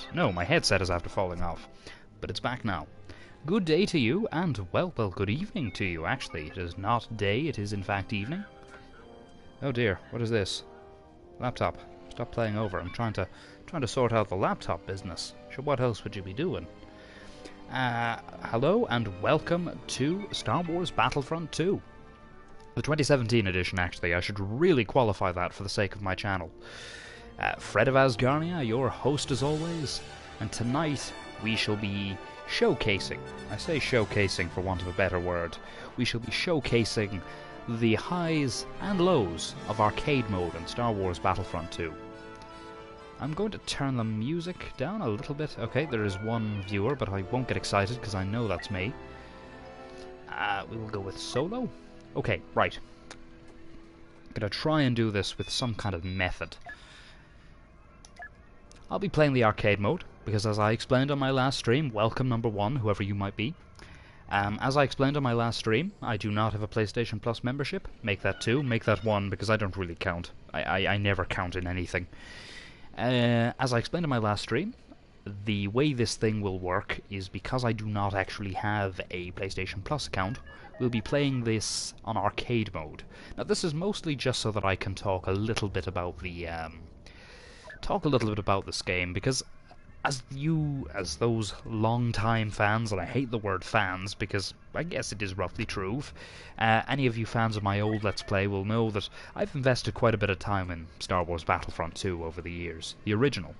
it. No, my headset is after falling off. But it's back now. Good day to you, and well, good evening to you, actually. It is not day, it is in fact evening. Oh dear, what is this? Laptop. Stop playing over. I'm trying to sort out the laptop business. Sure, what else would you be doing? Hello, and welcome to Star Wars Battlefront 2. The 2017 edition, actually. I should really qualify that for the sake of my channel. Fredofasgarnia, your host as always, and tonight we shall be showcasing, I say showcasing for want of a better word, we shall be showcasing the highs and lows of arcade mode in Star Wars Battlefront 2. I'm going to turn the music down a little bit. Okay, there is one viewer, but I won't get excited because I know that's me. We will go with solo. Okay, right. I'm going to try and do this with some kind of method. I'll be playing the arcade mode, because as I explained on my last stream, welcome number one, whoever you might be. As I explained on my last stream, I do not have a PlayStation Plus membership. Make that 2, make that 1, because I don't really count. I never count in anything. As I explained on my last stream, the way this thing will work is because I do not actually have a PlayStation Plus account, we'll be playing this on arcade mode. Now this is mostly just so that I can talk a little bit about the this game, because as those long-time fans, and I hate the word fans because I guess it is roughly true, any of you fans of my old Let's Play will know that I've invested quite a bit of time in Star Wars Battlefront 2 over the years, the original,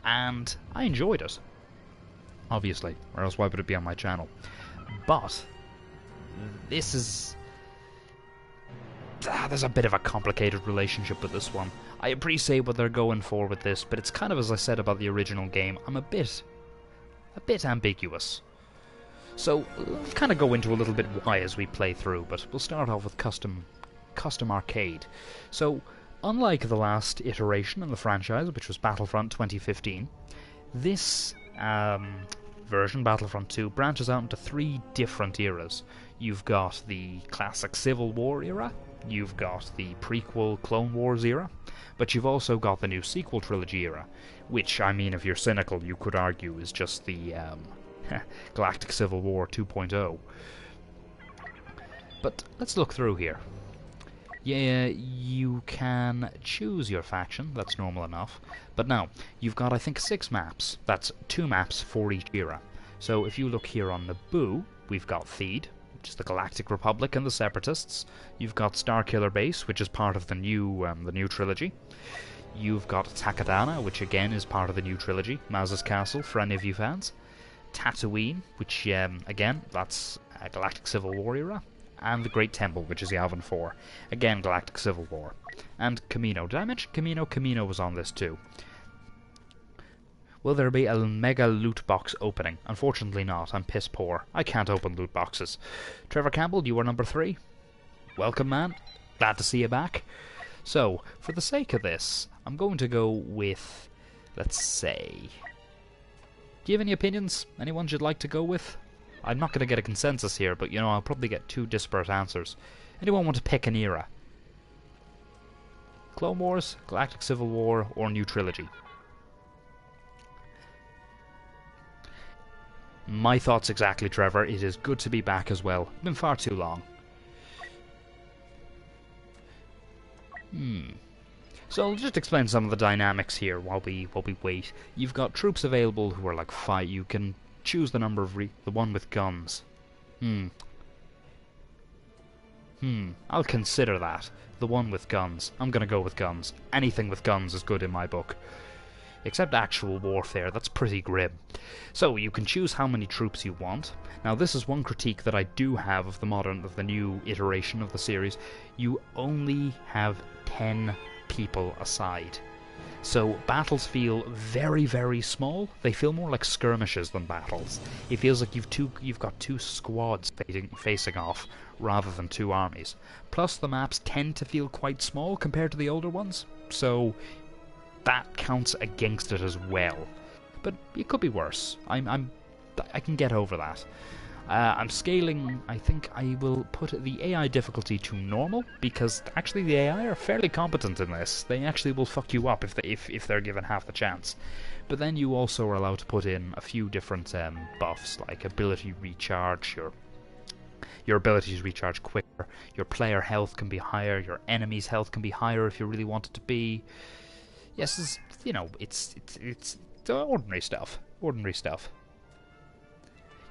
and I enjoyed it, obviously, or else why would it be on my channel? But this is... there's a bit of a complicated relationship with this one. I appreciate what they're going for with this, but it's kind of as I said about the original game, I'm a bit ambiguous. So, let's kind of go into a little bit why as we play through, but we'll start off with custom arcade. So, unlike the last iteration in the franchise, which was Battlefront 2015, this version, Battlefront 2, branches out into 3 different eras. You've got the classic Civil War era, you've got the prequel Clone Wars era, but you've also got the new sequel trilogy era, which, I mean, if you're cynical, you could argue is just the Galactic Civil War 2.0. But let's look through here. Yeah, you can choose your faction, that's normal enough, but now, you've got I think 6 maps, that's 2 maps for each era. So if you look here on Naboo, we've got Theed, which is the Galactic Republic and the Separatists. You've got Starkiller Base, which is part of the new trilogy. You've got Takodana, which again is part of the new trilogy, Maz's Castle, for any of you fans. Tatooine, which again, that's Galactic Civil War era. And the Great Temple, which is Yavin 4. Again, Galactic Civil War. And Kamino. Did I mention Kamino? Kamino was on this too. Will there be a mega loot box opening? Unfortunately not. I'm piss poor. I can't open loot boxes. Trevor Campbell, you are number 3. Welcome, man. Glad to see you back. So, for the sake of this, I'm going to go with, let's say... Do you have any opinions? Any ones you'd like to go with? I'm not going to get a consensus here, but, you know, I'll probably get 2 disparate answers. Anyone want to pick an era? Clone Wars, Galactic Civil War, or New Trilogy? My thoughts exactly, Trevor. It is good to be back as well. It's been far too long. So I'll just explain some of the dynamics here while we wait. You've got troops available who are like 5. You can choose the number of the one with guns. I'll consider that. The one with guns. I'm gonna go with guns. Anything with guns is good in my book. Except actual warfare, that's pretty grim. So, you can choose how many troops you want. Now, this is one critique that I do have of the new iteration of the series. You only have 10 people aside. So, battles feel very, very small. They feel more like skirmishes than battles. It feels like you've got 2 squads facing off, rather than 2 armies. Plus, the maps tend to feel quite small compared to the older ones, so that counts against it as well. But it could be worse. I can get over that. I'm scaling. I think I will put the AI difficulty to normal, because actually the AI are fairly competent in this. They actually will fuck you up if they're given half the chance. But then you also are allowed to put in a few different buffs, like ability recharge, your ability to recharge quicker, your player health can be higher, your enemy's health can be higher if you really want it to be. Yes, it's ordinary stuff. Ordinary stuff.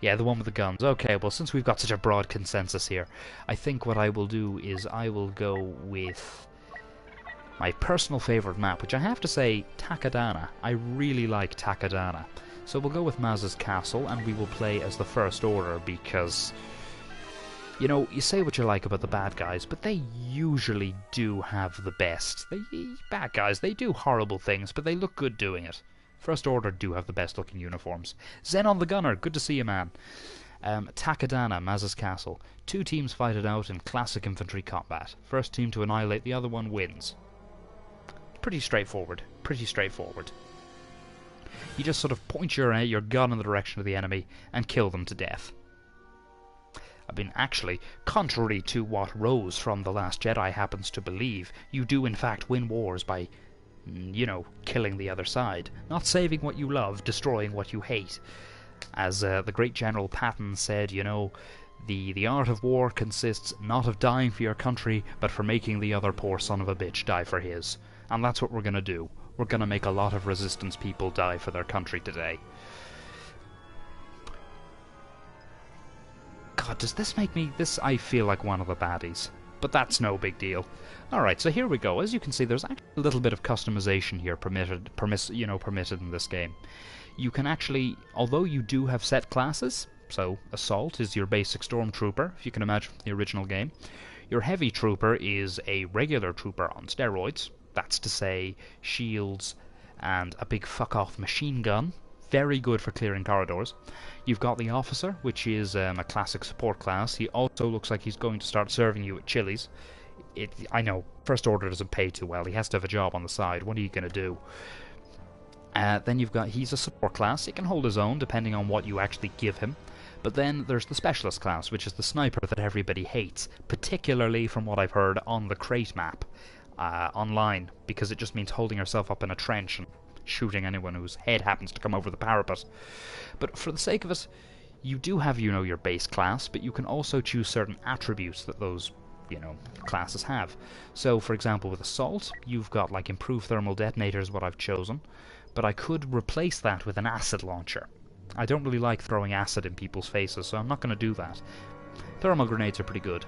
Yeah, the one with the guns. Okay, well, since we've got such a broad consensus here, I think what I will do is I will go with my personal favourite map, which I have to say, Takadana. I really like Takadana. So we'll go with Maz's Castle, and we will play as the First Order, because, you know, you say what you like about the bad guys, but they usually do have the best. Bad guys, they do horrible things, but they look good doing it. First Order do have the best looking uniforms. Zenon the Gunner, good to see you, man. Takadana, Maz's Castle. 2 teams fight it out in classic infantry combat. First team to annihilate the other one wins. Pretty straightforward. Pretty straightforward. You just sort of point your gun in the direction of the enemy and kill them to death. I mean, actually, contrary to what Rose from The Last Jedi happens to believe, you do in fact win wars by, you know, killing the other side. Not saving what you love, destroying what you hate. As the great General Patton said, you know, the art of war consists not of dying for your country, but for making the other poor son of a bitch die for his. And that's what we're gonna do. We're gonna make a lot of resistance people die for their country today. God, does this make me... I feel like one of the baddies. But that's no big deal. Alright, so here we go. As you can see, there's actually a little bit of customization here permitted in this game. You can actually, although you do have set classes, so Assault is your basic Stormtrooper, if you can imagine from the original game. Your Heavy Trooper is a regular trooper on steroids. That's to say, shields and a big fuck-off machine gun. Very good for clearing corridors. You've got the Officer, which is a classic support class. He also looks like he's going to start serving you at Chili's. I know, First Order doesn't pay too well. He has to have a job on the side. What are you going to do? Then you've got, he's a support class. He can hold his own depending on what you actually give him. But then there's the Specialist class, which is the sniper that everybody hates, particularly from what I've heard on the Crate map online, because it just means holding yourself up in a trench and shooting anyone whose head happens to come over the parapet. But for the sake of it, you do have, you know, your base class, but you can also choose certain attributes that those, you know, classes have. So, for example, with Assault, you've got, like, improved thermal detonators, what I've chosen, but I could replace that with an acid launcher. I don't really like throwing acid in people's faces, so I'm not going to do that. Thermal grenades are pretty good.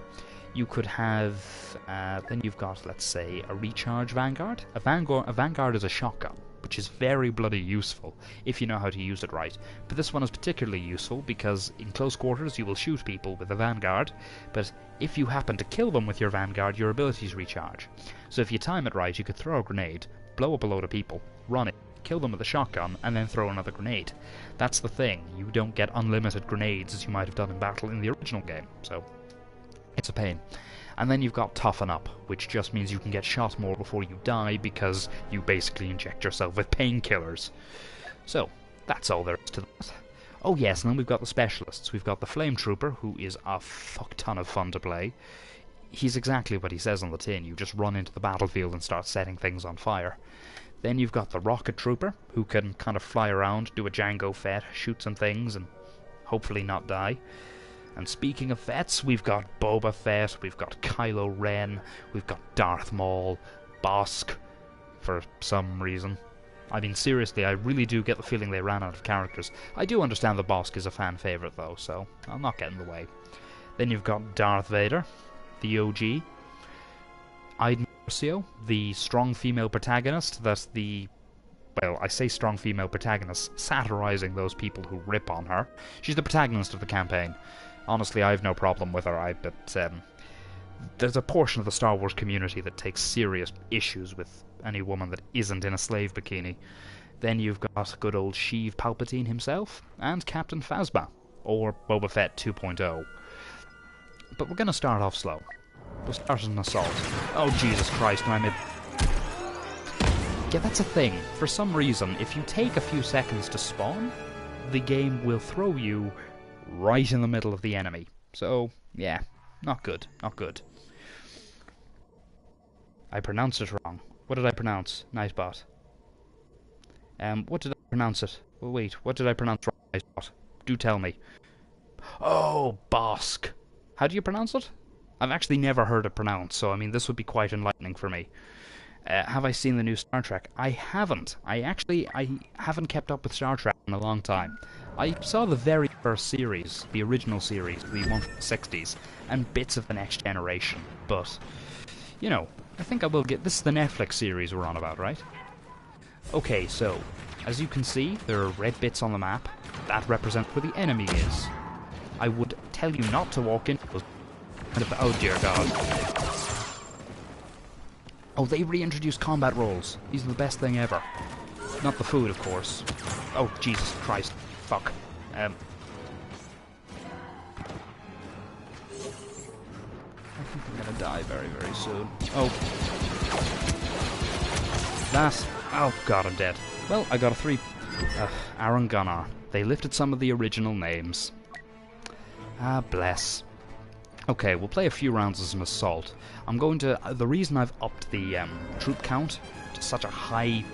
You could have, then you've got, let's say, a recharge Vanguard. A Vanguard is a shotgun, which is very bloody useful, if you know how to use it right. But this one is particularly useful because in close quarters you will shoot people with a Vanguard, but if you happen to kill them with your Vanguard, your abilities recharge. So if you time it right, you could throw a grenade, blow up a load of people, run it, kill them with a shotgun, and then throw another grenade. That's the thing, you don't get unlimited grenades as you might have done in battle in the original game, so it's a pain. And then you've got Toughen Up, which just means you can get shot more before you die because you basically inject yourself with painkillers. So, that's all there is to that. Oh yes, and then we've got the Specialists. We've got the Flame Trooper, who is a fuck ton of fun to play. He's exactly what he says on the tin. You just run into the battlefield and start setting things on fire. Then you've got the Rocket Trooper, who can kind of fly around, do a Jango Fett, shoot some things, and hopefully not die. And speaking of Fets, we've got Boba Fett, we've got Kylo Ren, we've got Darth Maul, Bosk, for some reason. I mean, seriously, I really do get the feeling they ran out of characters. I do understand that Bosk is a fan favourite, though, so I'll not get in the way. Then you've got Darth Vader, the OG. Iden Versio, the strong female protagonist that the... Well, I say strong female protagonist, satirising those people who rip on her. She's the protagonist of the campaign. Honestly, I have no problem with her, but there's a portion of the Star Wars community that takes serious issues with any woman that isn't in a slave bikini. Then you've got good old Sheev Palpatine himself, and Captain Phasma, or Boba Fett 2.0. But we're going to start off slow. We'll start as an assault. Oh, Jesus Christ, I'm Yeah, that's a thing. For some reason, if you take a few seconds to spawn, the game will throw you right in the middle of the enemy. So, yeah, not good, not good. I pronounced it wrong. What did I pronounce? Nightbot. What did I... pronounce it? Well, wait, what did I pronounce wrong? Do tell me. Oh, Bosk. How do you pronounce it? I've actually never heard it pronounced, so I mean this would be quite enlightening for me. Have I seen the new Star Trek? I haven't. I haven't kept up with Star Trek in a long time. I saw the very first series, the original series, the one from the 60s, and bits of the Next Generation, but, you know, I think I will get... This is the Netflix series we're on about, right? Okay, so, as you can see, there are red bits on the map. That represents where the enemy is. I would tell you not to walk into those... Oh dear God. Oh, they reintroduced combat rolls. These are the best thing ever. Not the food, of course. Oh, Jesus Christ. Fuck. I think I'm gonna die very, very soon. Oh. That. Oh God, I'm dead. Well, I got a 3... Aaron Gunnar. They lifted some of the original names. Ah, bless. Okay, we'll play a few rounds as an assault. I'm going to... the reason I've upped the troop count to such a high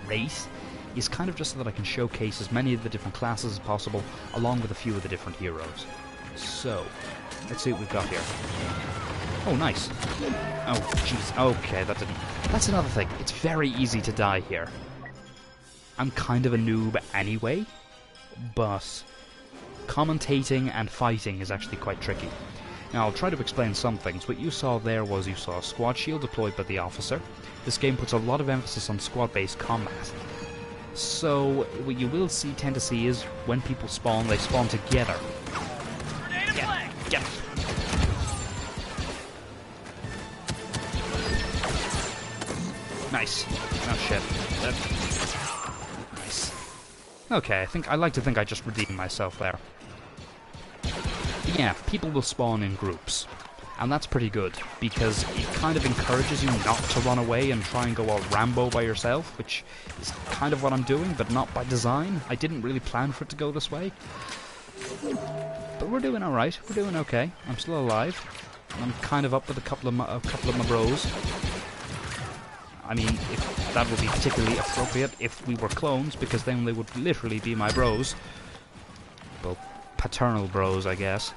rate is kind of just so that I can showcase as many of the different classes as possible, along with a few of the different heroes. So, let's see what we've got here. Oh, nice. Oh, jeez. Okay, that didn't... That's another thing. It's very easy to die here. I'm kind of a noob anyway, but commentating and fighting is actually quite tricky. Now, I'll try to explain some things. What you saw there was you saw a squad shield deployed by the officer. This game puts a lot of emphasis on squad-based combat. So, what you will tend to see is when people spawn, they spawn together. Get it. Nice. Oh shit. Nice. Okay, I like to think I just redeemed myself there. Yeah, people will spawn in groups, and that's pretty good, because it kind of encourages you not to run away and try and go all Rambo by yourself, which is kind of what I'm doing, but not by design. I didn't really plan for it to go this way. But we're doing alright, we're doing okay. I'm still alive. I'm kind of up with a couple of my bros. I mean, if that would be particularly appropriate if we were clones, because then they would literally be my bros. Well, paternal bros, I guess.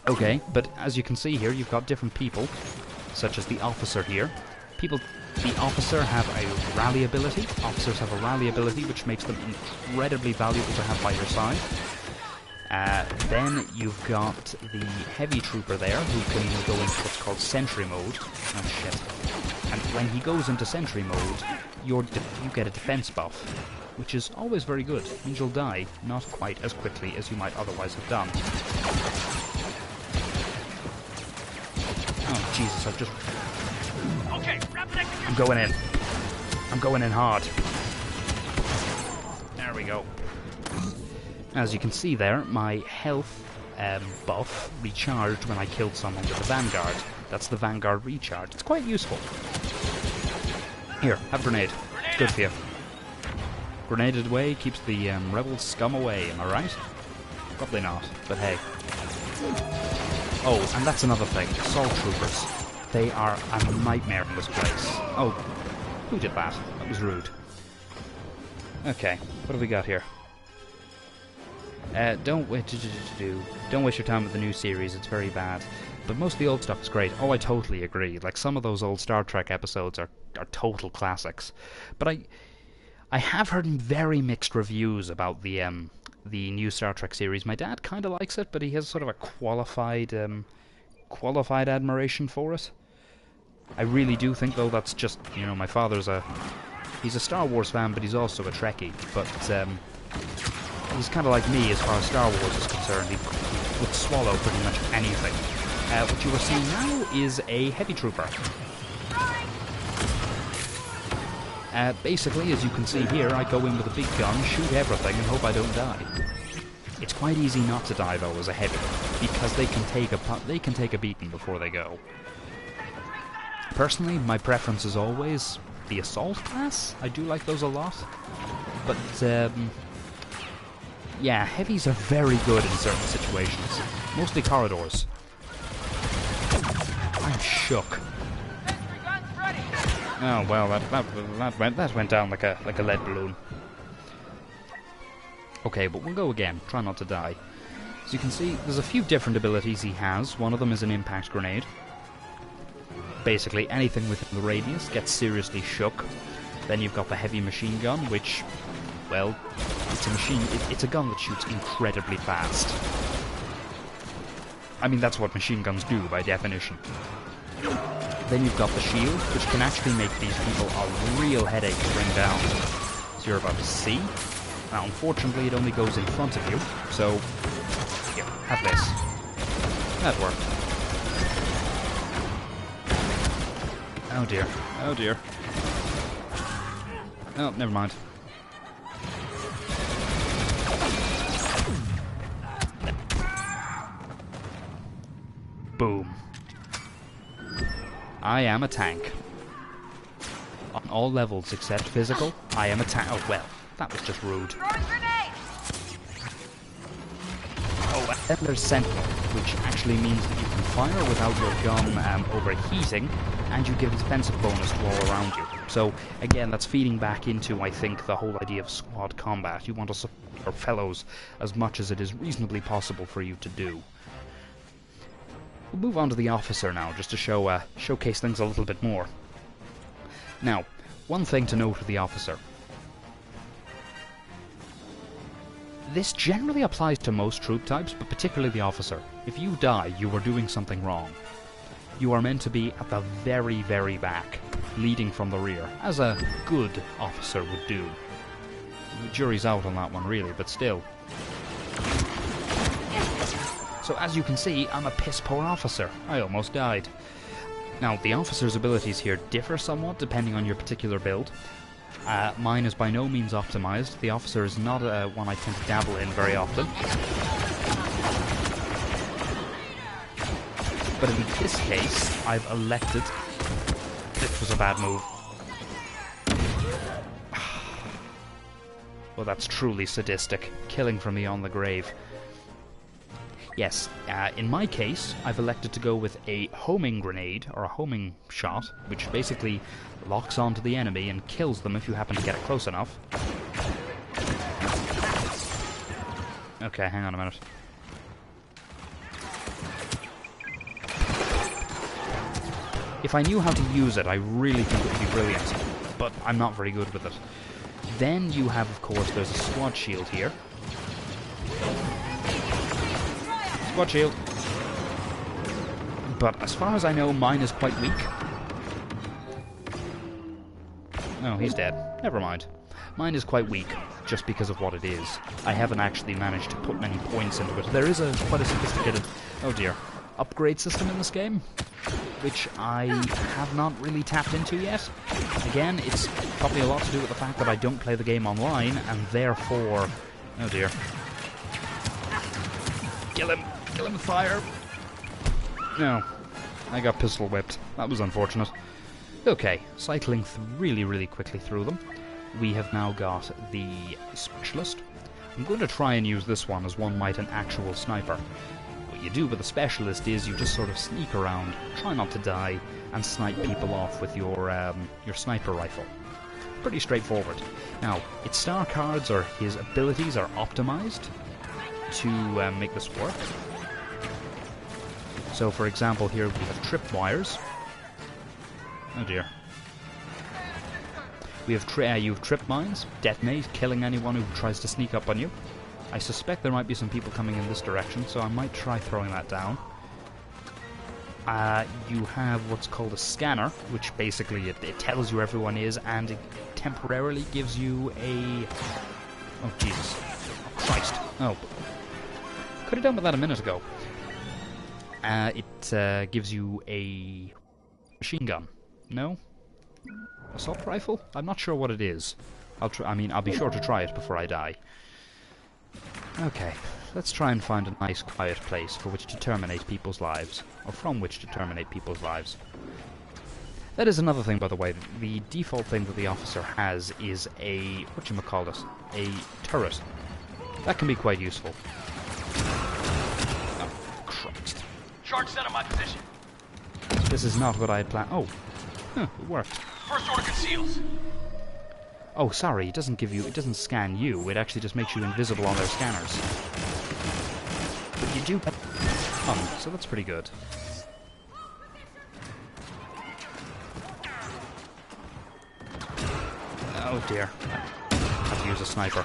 Okay, but as you can see here, you've got different people, such as the officer here. The officer have a rally ability. Officers have a rally ability, which makes them incredibly valuable to have by your side. Then you've got the heavy trooper there, who can go into what's called sentry mode. Oh shit. And when he goes into sentry mode, you get a defense buff, which is always very good. It means you'll die not quite as quickly as you might otherwise have done. Oh, Jesus, I've just... Okay, I'm going in. I'm going in hard. There we go. As you can see there, my health buff recharged when I killed someone with the Vanguard. That's the Vanguard recharge. It's quite useful. Here, have a grenade. It's good for you. Grenaded away keeps the rebel scum away, am I right? Probably not, but hey. Oh, and that's another thing. Assault troopers. They are a nightmare in this place. Oh, who did that? That was rude. Okay, what have we got here? Don't waste your time with the new series, it's very bad. But most of the old stuff is great. Oh, I totally agree. Like, some of those old Star Trek episodes are total classics. But I have heard very mixed reviews about the new Star Trek series. My dad kind of likes it, but he has sort of a qualified admiration for it. I really do think, though, that's just, you know, my father's he's a Star Wars fan, but he's also a Trekkie. But he's kind of like me as far as Star Wars is concerned. He would swallow pretty much anything. What you are seeing now is a heavy trooper. Basically, as you can see here, I go in with a big gun, shoot everything, and hope I don't die. It's quite easy not to die, though, as a heavy, because they can take a beating before they go. Personally, my preference is always the assault class. I do like those a lot, but yeah, heavies are very good in certain situations, mostly corridors. I'm shook. Oh well, that went down like a lead balloon. Okay, but we'll go again. Try not to die. As you can see, there's a few different abilities he has. One of them is an impact grenade. Basically, anything within the radius gets seriously shook. Then you've got the heavy machine gun, which, well, it's a gun that shoots incredibly fast. I mean, that's what machine guns do, by definition. Then you've got the shield, which can actually make these people a real headache to bring down. As you're about to see. Now, unfortunately, it only goes in front of you, so here, have this. That worked. Oh dear, oh dear. Oh, never mind. Boom. I am a tank. On all levels except physical, I am a tank. Oh, well, that was just rude. Oh, and then there's Sentinel, which actually means that you can fire without your gun overheating, and you give a defensive bonus to all around you. So, again, that's feeding back into, I think, the whole idea of squad combat. You want to support your fellows as much as it is reasonably possible for you to do. We'll move on to the officer now, just to showcase things a little bit more. Now, one thing to note with the officer. This generally applies to most troop types, but particularly the officer. If you die, you are doing something wrong. You are meant to be at the very, very back, leading from the rear, as a good officer would do. The jury's out on that one, really, but still. So as you can see, I'm a piss-poor officer. I almost died. Now, the officer's abilities here differ somewhat depending on your particular build. Mine is by no means optimized. The officer is not one I tend to dabble in very often. But in this case, I've elected... This was a bad move. Well, that's truly sadistic. Killing from beyond the grave. Yes, in my case, I've elected to go with a homing grenade, or a homing shot, which basically locks onto the enemy and kills them if you happen to get it close enough. Okay, hang on a minute. If I knew how to use it, I really think it would be brilliant, but I'm not very good with it. Then you have, of course, there's a squad shield here. Squad shield. But as far as I know, mine is quite weak. No, he's dead. Never mind. Mine is quite weak, just because of what it is. I haven't actually managed to put many points into it. There is quite a sophisticated, oh dear, upgrade system in this game, which I have not really tapped into yet. Again, it's probably a lot to do with the fact that I don't play the game online, and therefore... Oh dear. Kill him! Kill him with fire! No. I got pistol whipped. That was unfortunate. Okay, cycling really, really quickly through them. We have now got the Specialist. I'm going to try and use this one as one might an actual sniper. What you do with a Specialist is you just sort of sneak around, try not to die, and snipe people off with your sniper rifle. Pretty straightforward. Now, its star cards, or his abilities, are optimized to make this work. So, for example, here we have tripwires. Oh dear. We have you have trip mines, detonate, killing anyone who tries to sneak up on you. I suspect there might be some people coming in this direction, so I might try throwing that down. You have what's called a scanner, which basically it tells you where everyone is, and it temporarily gives you a... Oh, Jesus. Oh, Christ. Oh. Could have done with that a minute ago. It gives you a machine gun. No? Assault rifle? I'm not sure what it is. I'll be sure to try it before I die. Okay, let's try and find a nice quiet place for which to terminate people's lives. Or from which to terminate people's lives. That is another thing, by the way. The default thing that the officer has is a... whatchamacallit? A turret. That can be quite useful. Oh, Christ. Charge set on my position. This is not what I had planned. Oh. Huh, it worked. First order conceals. Oh, sorry, it doesn't scan you, it actually just makes you invisible on their scanners. But you do... so that's pretty good. Oh dear. I have to use a sniper.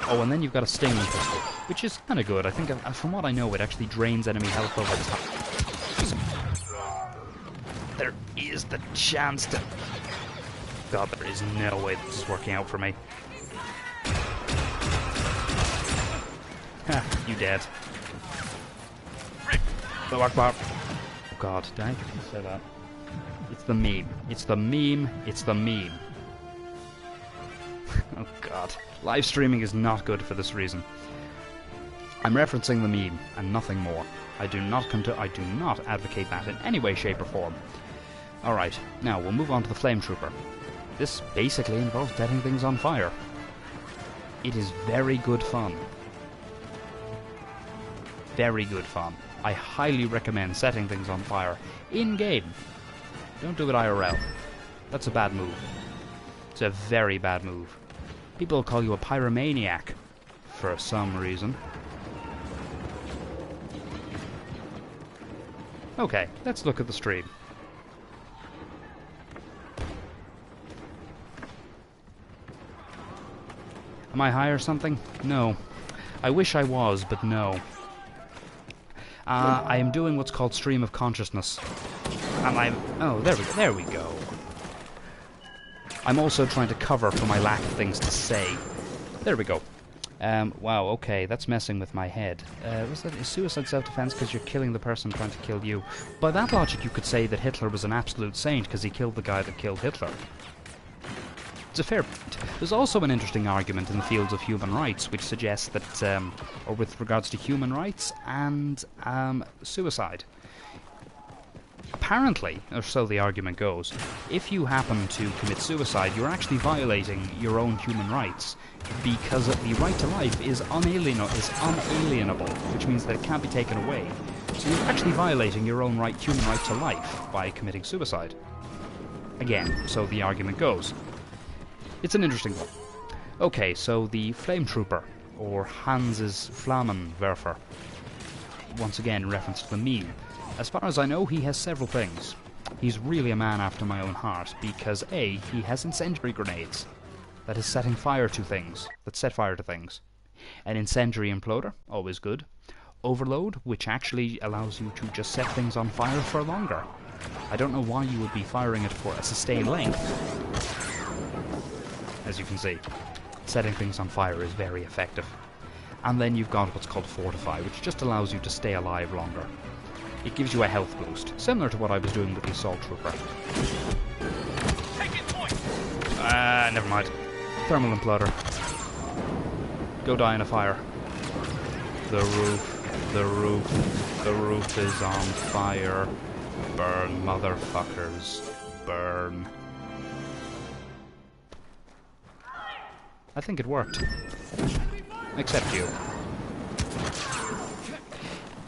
Oh, and then you've got a stinging pistol, which is kind of good. I think, from what I know, it actually drains enemy health over time. There is the chance to... God, there is no way this is working out for me. Ha, you dead. Oh God, did I say that? It's the meme. It's the meme. It's the meme. Oh God. Live streaming is not good for this reason. I'm referencing the meme and nothing more. I do not advocate that in any way, shape or form. Alright, now we'll move on to the Flame Trooper. This basically involves setting things on fire. It is very good fun. Very good fun. I highly recommend setting things on fire in-game. Don't do it IRL. That's a bad move. It's a very bad move. People call you a pyromaniac for some reason. Okay, let's look at the stream. Am I high or something? No. I wish I was, but no. I am doing what's called stream of consciousness. And I'm... Oh, there we go. I'm also trying to cover for my lack of things to say. There we go. Wow, okay, that's messing with my head. Was that suicide self-defense because you're killing the person trying to kill you? By that logic, you could say that Hitler was an absolute saint because he killed the guy that killed Hitler. It's a fair point. There's also an interesting argument in the fields of human rights which suggests that, or with regards to human rights and suicide. Apparently, or so the argument goes, if you happen to commit suicide, you're actually violating your own human rights, because the right to life is unalienable, which means that it can't be taken away. So you're actually violating your own human right to life by committing suicide. Again, so the argument goes. It's an interesting one. Okay, so the Flame Trooper, or Hans's Flammenwerfer, once again in reference to the meme. As far as I know, he has several things. He's really a man after my own heart, because A, he has incendiary grenades. That is setting fire to things. That set fire to things. An incendiary imploder, always good. Overload, which actually allows you to just set things on fire for longer. I don't know why you would be firing it for a sustained length. As you can see, setting things on fire is very effective. And then you've got what's called Fortify, which just allows you to stay alive longer. It gives you a health boost, similar to what I was doing with the Assault Trooper. Never mind. Thermal Imploder. Go die in a fire. The roof is on fire. Burn, motherfuckers. Burn. I think it worked. Except you.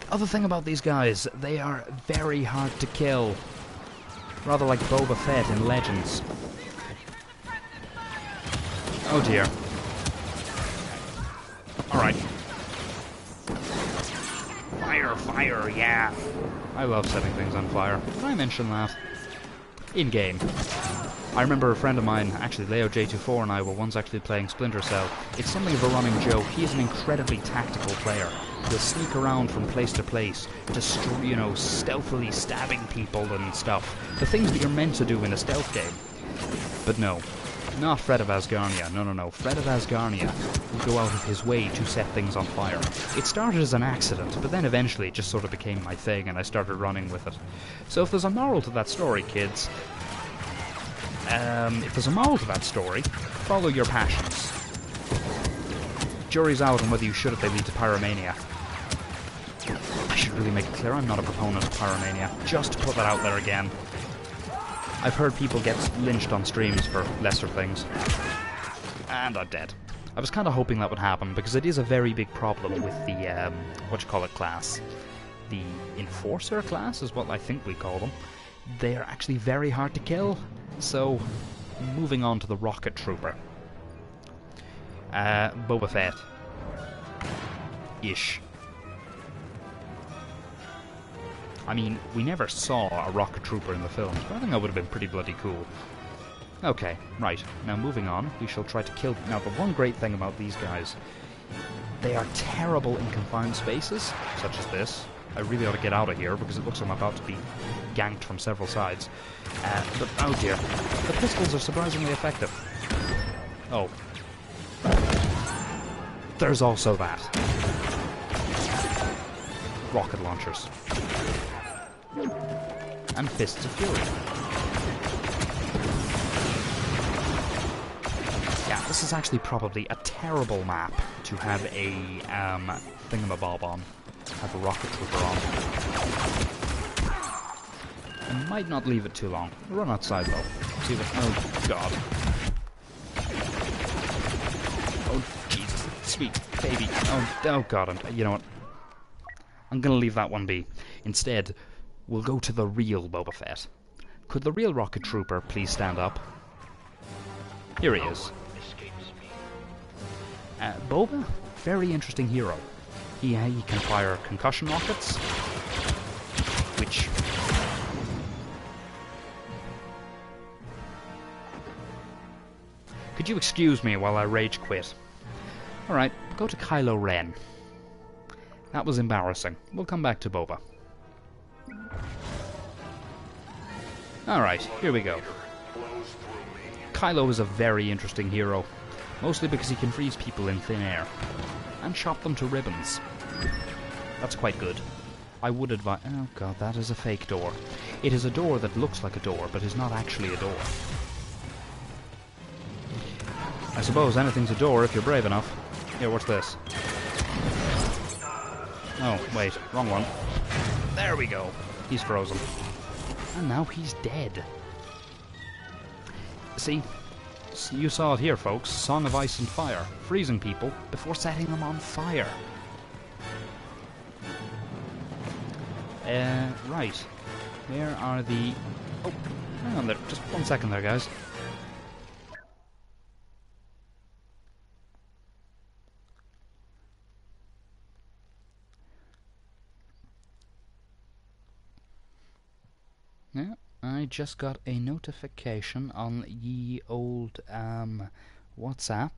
Other thing about these guys, they are very hard to kill. Rather like Boba Fett in Legends. Oh dear. Alright. Fire, fire, yeah. I love setting things on fire. Did I mention that? In-game. I remember a friend of mine, actually Leo J24 and I were once actually playing Splinter Cell. It's something of a running joke. He is an incredibly tactical player. He'll sneak around from place to place, just, you know, stealthily stabbing people and stuff. The things that you're meant to do in a stealth game. But no, not Fredofasgarnia. No. Fredofasgarnia will go out of his way to set things on fire. It started as an accident, but then eventually it just sort of became my thing and I started running with it. So if there's a moral to that story, kids, follow your passions. Jury's out on whether you should if they lead to pyromania. I should really make it clear I'm not a proponent of pyromania, just to put that out there again. I've heard people get lynched on streams for lesser things. And I'm dead. I was kind of hoping that would happen, because it is a very big problem with the, class. The Enforcer class is what I think we call them. They are actually very hard to kill, so moving on to the rocket trooper. Boba Fett. Ish. I mean, we never saw a rocket trooper in the films, but I think that would have been pretty bloody cool. Okay, right. Now moving on, we shall try to kill... Now, the one great thing about these guys, they are terrible in confined spaces, such as this. I really ought to get out of here, because it looks like I'm about to be ganked from several sides. But, oh dear. The pistols are surprisingly effective. Oh. There's also that. Rocket launchers. And Fists of Fury. Yeah, this is actually probably a terrible map to have a thingamabob on. Have a rocket trooper on. I might not leave it too long. Run outside though. See what... Oh god. Oh Jesus, sweet baby. Oh god, and you know what? I'm gonna leave that one be. Instead, we'll go to the real Boba Fett. Could the real rocket trooper please stand up? Here he is. Boba, very interesting hero. He can fire concussion rockets, which... Could you excuse me while I rage quit? Alright, go to Kylo Ren. That was embarrassing. We'll come back to Boba. Alright, here we go. Kylo is a very interesting hero, mostly because he can freeze people in thin air, and chop them to ribbons. That's quite good. I would advise... Oh god, that is a fake door. It is a door that looks like a door, but is not actually a door. I suppose anything's a door if you're brave enough. Here, what's this? Oh, wait, wrong one. There we go. He's frozen. And now he's dead. See? You saw it here, folks. Song of Ice and Fire. Freezing people before setting them on fire. Right. Where are the... Oh, hang on there. Just 1 second there, guys. Yeah, I just got a notification on ye old, WhatsApp.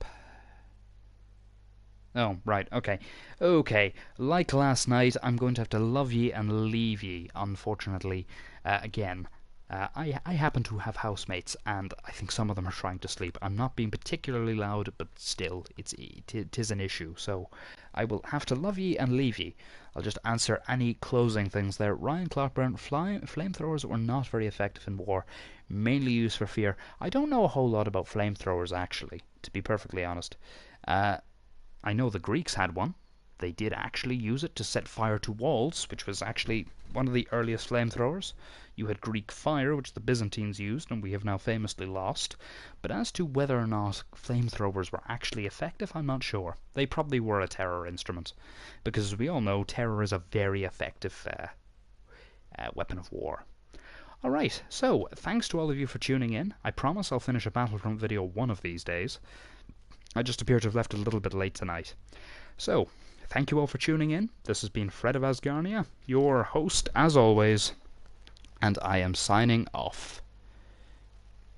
Oh, right, okay. Okay, like last night, I'm going to have to love ye and leave ye, unfortunately, again. I happen to have housemates, and I think some of them are trying to sleep. I'm not being particularly loud, but still, it is an issue, so I will have to love ye and leave ye. I'll just answer any closing things there. Ryan Clarkburn, flamethrowers were not very effective in war, mainly used for fear. I don't know a whole lot about flamethrowers, actually, to be perfectly honest. I know the Greeks had one. They did actually use it to set fire to walls, which was actually one of the earliest flamethrowers. You had Greek fire, which the Byzantines used, and we have now famously lost. But as to whether or not flamethrowers were actually effective, I'm not sure. They probably were a terror instrument, because as we all know, terror is a very effective weapon of war. Alright, so thanks to all of you for tuning in. I promise I'll finish a Battlefront video one of these days. I just appear to have left it a little bit late tonight. So, thank you all for tuning in. This has been Fredofasgarnia, your host, as always, and I am signing off.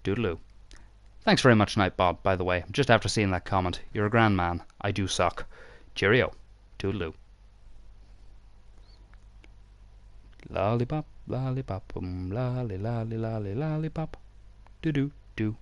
Doodaloo. Thanks very much, Nightbot, by the way. Just after seeing that comment, you're a grand man. I do suck. Cheerio. Toodaloo. Lollipop, lollipop, lolly, lolly, lolly, lollipop. Do-do, do.